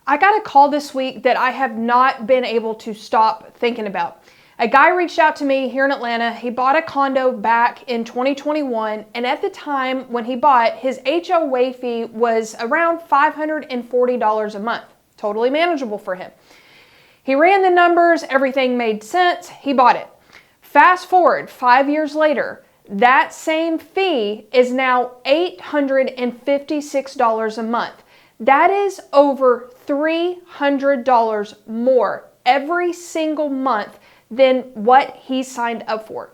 I got a call this week that I have not been able to stop thinking about. A guy reached out to me here in Atlanta. He bought a condo back in 2021, and at the time when he bought, his HOA fee was around $540 a month. Totally manageable for him. He ran the numbers, everything made sense, he bought it. Fast forward 5 years later, that same fee is now $856 a month. That is over $300 more every single month than what he signed up for.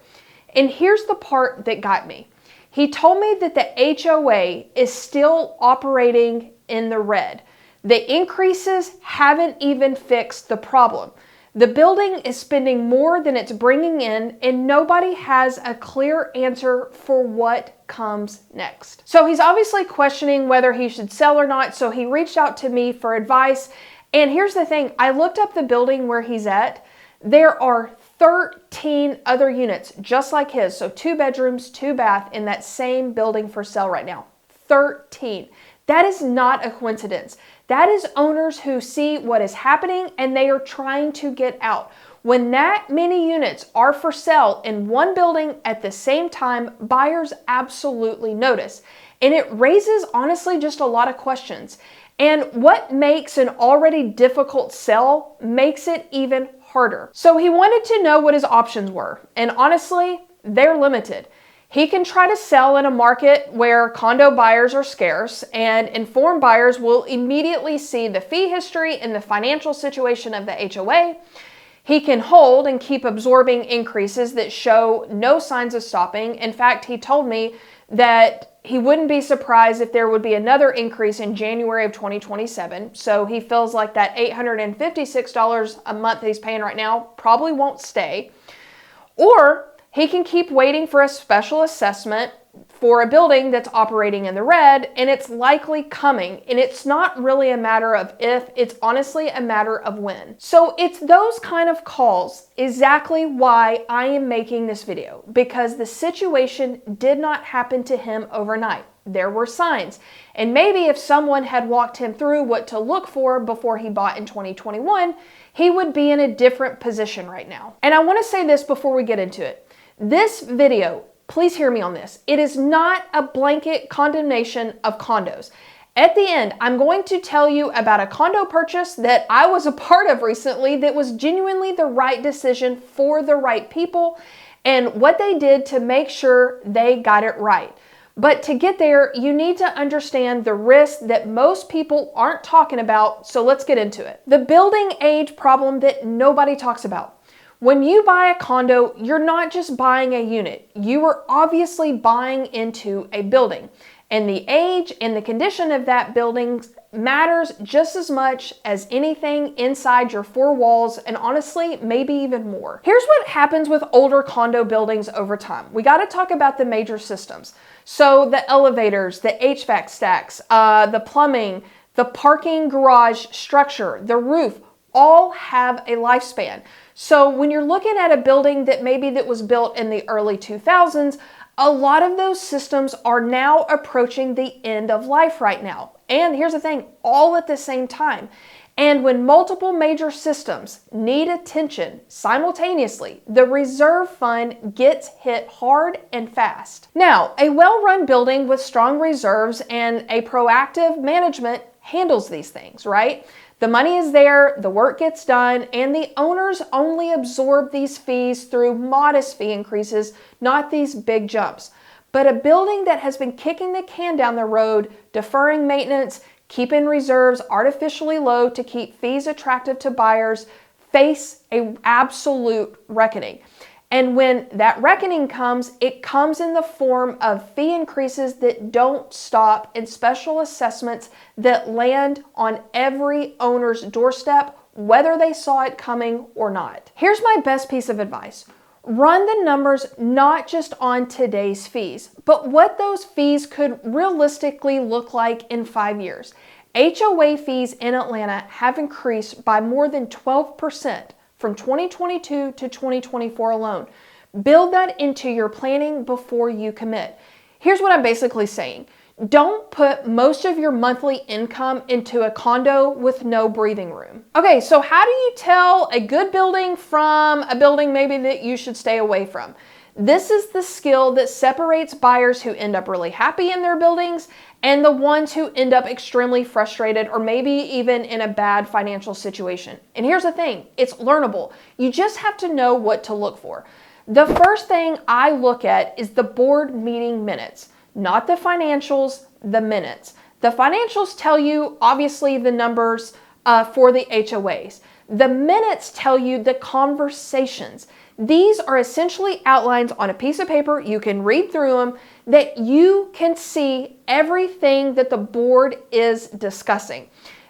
And here's the part that got me. He told me that the HOA is still operating in the red. The increases haven't even fixed the problem. The building is spending more than it's bringing in, and nobody has a clear answer for what comes next. So he's obviously questioning whether he should sell or not, so he reached out to me for advice. And here's the thing, I looked up the building where he's at. There are 13 other units just like his, so 2 bedrooms, 2 bath in that same building for sale right now. 13. That is not a coincidence. That is owners who see what is happening and they are trying to get out. When that many units are for sale in one building at the same time, buyers absolutely notice. And it raises, honestly, just a lot of questions. And what makes an already difficult sell makes it even harder. So he wanted to know what his options were. And honestly, they're limited. He can try to sell in a market where condo buyers are scarce, and informed buyers will immediately see the fee history and the financial situation of the HOA. He can hold and keep absorbing increases that show no signs of stopping. In fact, he told me that he wouldn't be surprised if there would be another increase in January of 2027. So he feels like that $856 a month that he's paying right now probably won't stay. Or he can keep waiting for a special assessment for a building that's operating in the red, and it's likely coming. And it's not really a matter of if, it's honestly a matter of when. So it's those kind of calls exactly why I am making this video, because the situation did not happen to him overnight. There were signs. And maybe if someone had walked him through what to look for before he bought in 2021, he would be in a different position right now. And I want to say this before we get into it. This video, please hear me on this. It is not a blanket condemnation of condos. At the end, I'm going to tell you about a condo purchase that I was a part of recently that was genuinely the right decision for the right people and what they did to make sure they got it right. But to get there, you need to understand the risks that most people aren't talking about, so let's get into it. The building age problem that nobody talks about. When you buy a condo, you're not just buying a unit. You are obviously buying into a building. And the age and the condition of that building matters just as much as anything inside your 4 walls, and honestly, maybe even more. Here's what happens with older condo buildings over time. We got to talk about the major systems. So the elevators, the HVAC stacks, the plumbing, the parking garage structure, the roof, all have a lifespan. So when you're looking at a building that was built in the early 2000s, a lot of those systems are now approaching the end of life right now. And here's the thing, all at the same time. And when multiple major systems need attention simultaneously, the reserve fund gets hit hard and fast. Now, a well-run building with strong reserves and a proactive management handles these things, right? The money is there, the work gets done, and the owners only absorb these fees through modest fee increases, not these big jumps. But a building that has been kicking the can down the road, deferring maintenance, keeping reserves artificially low to keep fees attractive to buyers, face an absolute reckoning. And when that reckoning comes, it comes in the form of fee increases that don't stop and special assessments that land on every owner's doorstep, whether they saw it coming or not. Here's my best piece of advice. Run the numbers not just on today's fees, but what those fees could realistically look like in 5 years. HOA fees in Atlanta have increased by more than 12%. From 2022 to 2024 alone. Build that into your planning before you commit. Here's what I'm basically saying. Don't put most of your monthly income into a condo with no breathing room. Okay, so how do you tell a good building from a building maybe that you should stay away from? This is the skill that separates buyers who end up really happy in their buildings and the ones who end up extremely frustrated or maybe even in a bad financial situation. And here's the thing, it's learnable. You just have to know what to look for. The first thing I look at is the board meeting minutes. Not the financials, the minutes. The financials tell you, obviously, the numbers for the HOAs. The minutes tell you the conversations. These are essentially outlines on a piece of paper. You can read through them that you can see everything that the board is discussing.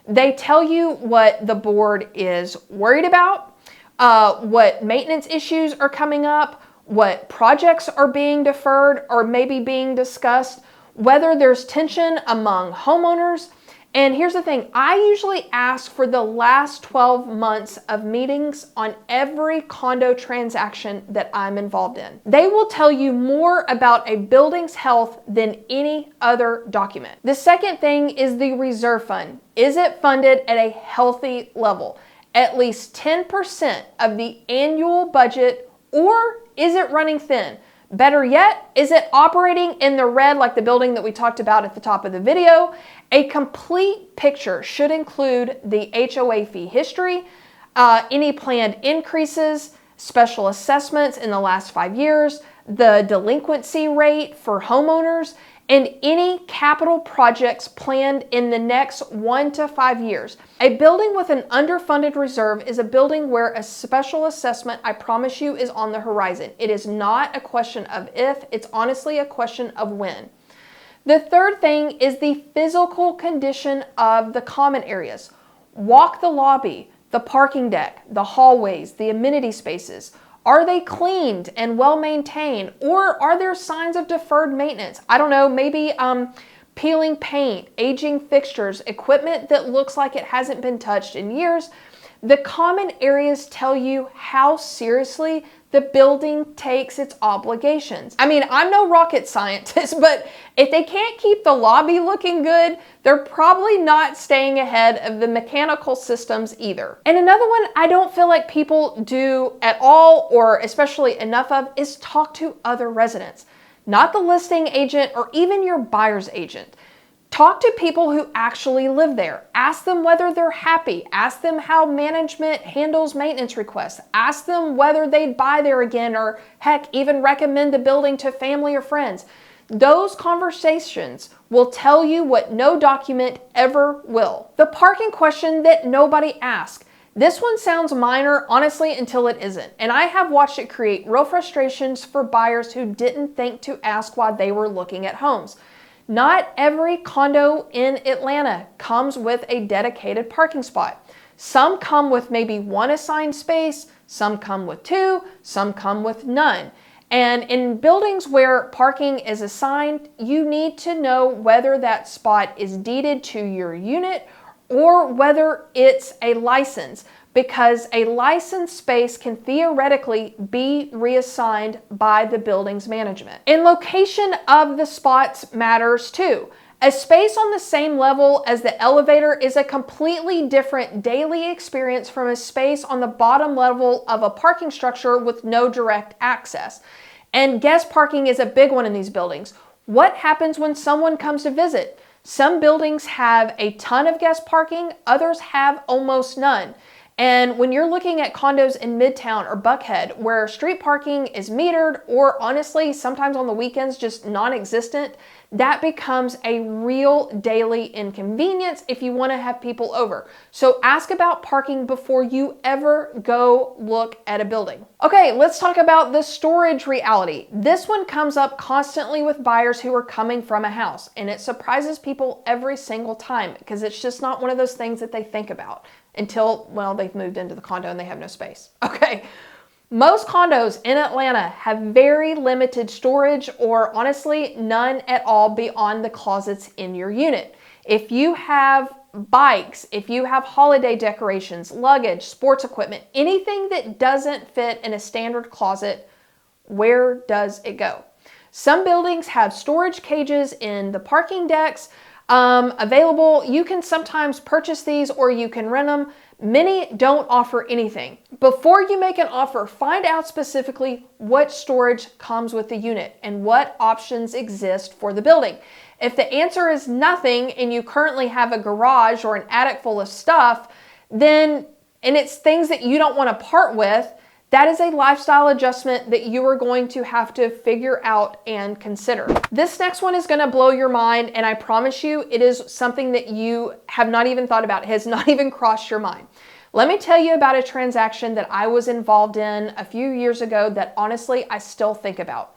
They tell you what the board is worried about, what maintenance issues are coming up, what projects are being deferred or maybe being discussed, whether there's tension among homeowners. And here's the thing, I usually ask for the last 12 months of meetings on every condo transaction that I'm involved in. They will tell you more about a building's health than any other document. The second thing is the reserve fund. Is it funded at a healthy level? At least 10% of the annual budget, or is it running thin? Better yet, is it operating in the red like the building that we talked about at the top of the video? A complete picture should include the HOA fee history, any planned increases, special assessments in the last 5 years, the delinquency rate for homeowners, and any capital projects planned in the next 1 to 5 years. A building with an underfunded reserve is a building where a special assessment, I promise you, is on the horizon. It is not a question of if, it's honestly a question of when. The third thing is the physical condition of the common areas. Walk the lobby, the parking deck, the hallways, the amenity spaces. Are they cleaned and well maintained, or are there signs of deferred maintenance? I don't know, maybe peeling paint, aging fixtures, equipment that looks like it hasn't been touched in years. The common areas tell you how seriously the building takes its obligations. I mean, I'm no rocket scientist, but if they can't keep the lobby looking good, they're probably not staying ahead of the mechanical systems either. And another one I don't feel like people do at all, or especially enough of, is talk to other residents. Not the listing agent or even your buyer's agent. Talk to people who actually live there. Ask them whether they're happy. Ask them how management handles maintenance requests. Ask them whether they'd buy there again, or heck, even recommend the building to family or friends. Those conversations will tell you what no document ever will. The parking question that nobody asks. This one sounds minor, honestly, until it isn't. And I have watched it create real frustrations for buyers who didn't think to ask while they were looking at homes. Not every condo in Atlanta comes with a dedicated parking spot. Some come with maybe one assigned space, some come with two, some come with none. And in buildings where parking is assigned, you need to know whether that spot is deeded to your unit or whether it's a license, because a licensed space can theoretically be reassigned by the building's management. And location of the spots matters too. A space on the same level as the elevator is a completely different daily experience from a space on the bottom level of a parking structure with no direct access. And guest parking is a big one in these buildings. What happens when someone comes to visit? Some buildings have a ton of guest parking, others have almost none. And when you're looking at condos in Midtown or Buckhead, where street parking is metered, or honestly, sometimes on the weekends, just non-existent, that becomes a real daily inconvenience if you want to have people over. So ask about parking before you ever go look at a building. Okay, let's talk about the storage reality. This one comes up constantly with buyers who are coming from a house, and it surprises people every single time because it's just not one of those things that they think about until, well, they've moved into the condo and they have no space. Okay. Most condos in Atlanta have very limited storage, or honestly, none at all beyond the closets in your unit. If you have bikes, if you have holiday decorations, luggage, sports equipment, anything that doesn't fit in a standard closet, where does it go? Some buildings have storage cages in the parking decks available. You can sometimes purchase these or you can rent them. Many don't offer anything. Before you make an offer, find out specifically what storage comes with the unit and what options exist for the building. If the answer is nothing and you currently have a garage or an attic full of stuff, and it's things that you don't want to part with, that is a lifestyle adjustment that you are going to have to figure out and consider. This next one is going to blow your mind, and I promise you it is something that you have not even thought about, has not even crossed your mind. Let me tell you about a transaction that I was involved in a few years ago that honestly I still think about.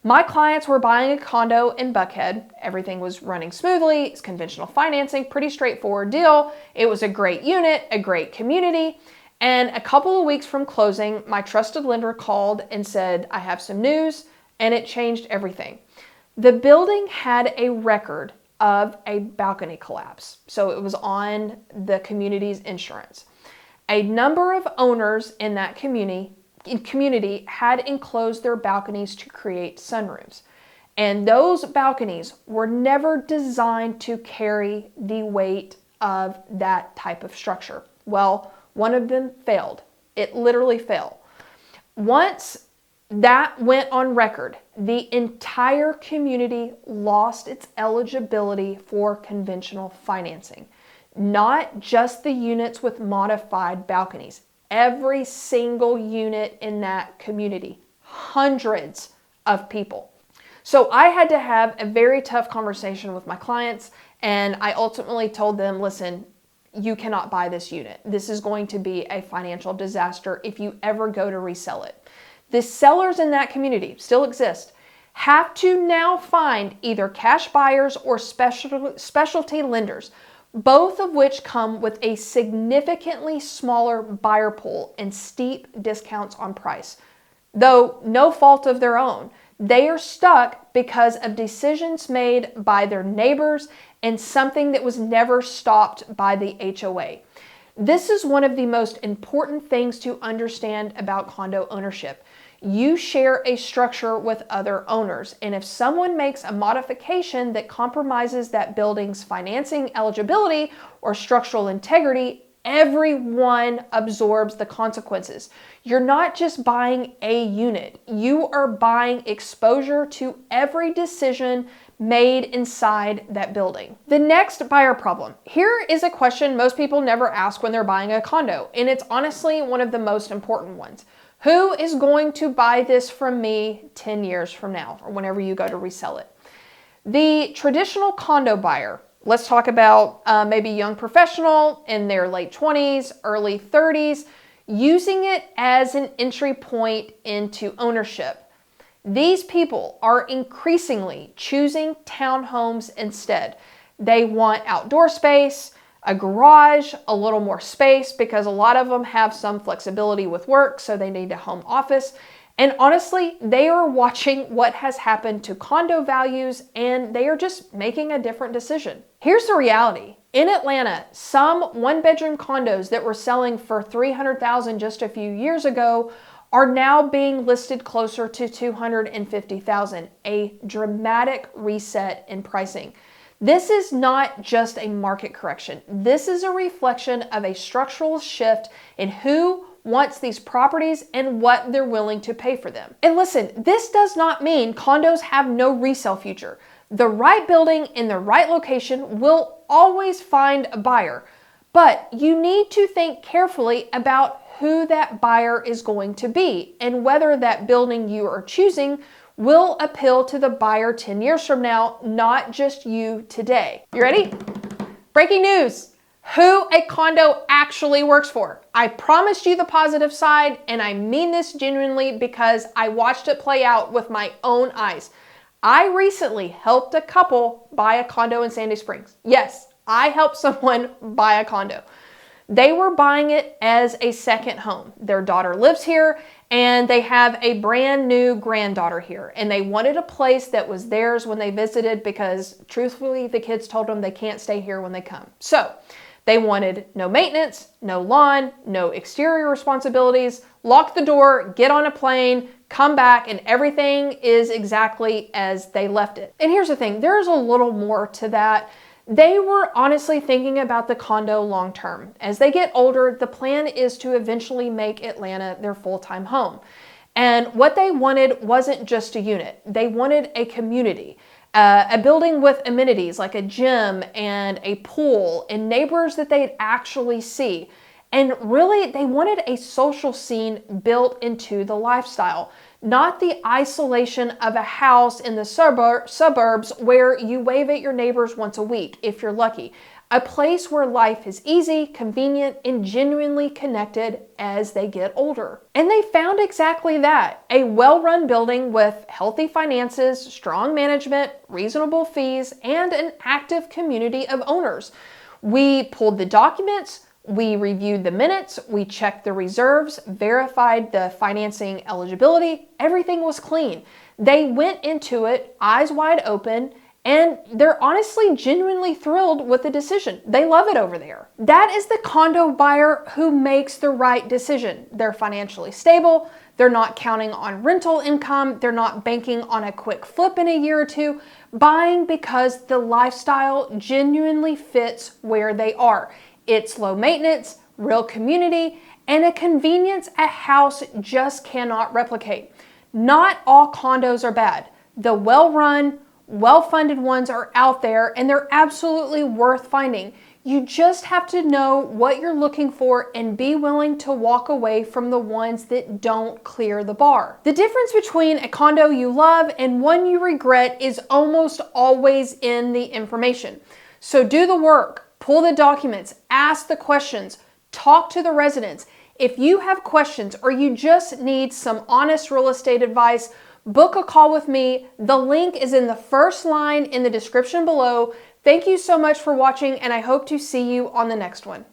My clients were buying a condo in Buckhead. Everything was running smoothly. It's conventional financing, pretty straightforward deal. It was a great unit, a great community. And a couple of weeks from closing, my trusted lender called and said, I have some news, and it changed everything. The building had a record of a balcony collapse. So it was on the community's insurance. A number of owners in that community had enclosed their balconies to create sunrooms. And those balconies were never designed to carry the weight of that type of structure. Well, one of them failed. It literally failed. Once that went on record, the entire community lost its eligibility for conventional financing. Not just the units with modified balconies. Every single unit in that community. Hundreds of people. So I had to have a very tough conversation with my clients, and I ultimately told them, listen, you cannot buy this unit. This is going to be a financial disaster if you ever go to resell it. The sellers in that community still exist, have to now find either cash buyers or specialty lenders, both of which come with a significantly smaller buyer pool and steep discounts on price. Though no fault of their own, they are stuck because of decisions made by their neighbors and something that was never stopped by the HOA. This is one of the most important things to understand about condo ownership. You share a structure with other owners, and if someone makes a modification that compromises that building's financing eligibility or structural integrity, everyone absorbs the consequences. You're not just buying a unit, you are buying exposure to every decision made inside that building. The next buyer problem. Here is a question most people never ask when they're buying a condo, and it's honestly one of the most important ones. Who is going to buy this from me 10 years from now, or whenever you go to resell it? The traditional condo buyer, let's talk about maybe young professional in their late 20s, early 30s, using it as an entry point into ownership. These people are increasingly choosing townhomes instead. They want outdoor space, a garage, a little more space, because a lot of them have some flexibility with work, so they need a home office. And honestly, they are watching what has happened to condo values, and they are just making a different decision. Here's the reality. In Atlanta, some one-bedroom condos that were selling for $300,000 just a few years ago are now being listed closer to $250,000, a dramatic reset in pricing. This is not just a market correction. This is a reflection of a structural shift in who wants these properties and what they're willing to pay for them. And listen, this does not mean condos have no resale future. The right building in the right location will always find a buyer, but you need to think carefully about who that buyer is going to be and whether that building you are choosing will appeal to the buyer 10 years from now, not just you today. You ready? Breaking news. Who a condo actually works for. I promised you the positive side, and I mean this genuinely because I watched it play out with my own eyes. I recently helped a couple buy a condo in Sandy Springs. Yes, I helped someone buy a condo. They were buying it as a second home. Their daughter lives here, and they have a brand new granddaughter here, and they wanted a place that was theirs when they visited because truthfully, the kids told them they can't stay here when they come. So they wanted no maintenance, no lawn, no exterior responsibilities, lock the door, get on a plane, come back and everything is exactly as they left it. And here's the thing, there's a little more to that. They were honestly thinking about the condo long term. As they get older, the plan is to eventually make Atlanta their full-time home. And what they wanted wasn't just a unit. They wanted a community, a building with amenities like a gym and a pool and neighbors that they'd actually see. And really, they wanted a social scene built into the lifestyle, not the isolation of a house in the suburbs where you wave at your neighbors once a week, if you're lucky. A place where life is easy, convenient, and genuinely connected as they get older. And they found exactly that. A well-run building with healthy finances, strong management, reasonable fees, and an active community of owners. We pulled the documents, we reviewed the minutes, we checked the reserves, verified the financing eligibility, everything was clean. They went into it eyes wide open, and they're honestly genuinely thrilled with the decision. They love it over there. That is the condo buyer who makes the right decision. They're financially stable, they're not counting on rental income, they're not banking on a quick flip in a year or two, buying because the lifestyle genuinely fits where they are. It's low maintenance, real community, and a convenience a house just cannot replicate. Not all condos are bad. The well-run, well-funded ones are out there and they're absolutely worth finding. You just have to know what you're looking for and be willing to walk away from the ones that don't clear the bar. The difference between a condo you love and one you regret is almost always in the information. So do the work. Pull the documents, ask the questions, talk to the residents. If you have questions or you just need some honest real estate advice, book a call with me. The link is in the first line in the description below. Thank you so much for watching, and I hope to see you on the next one.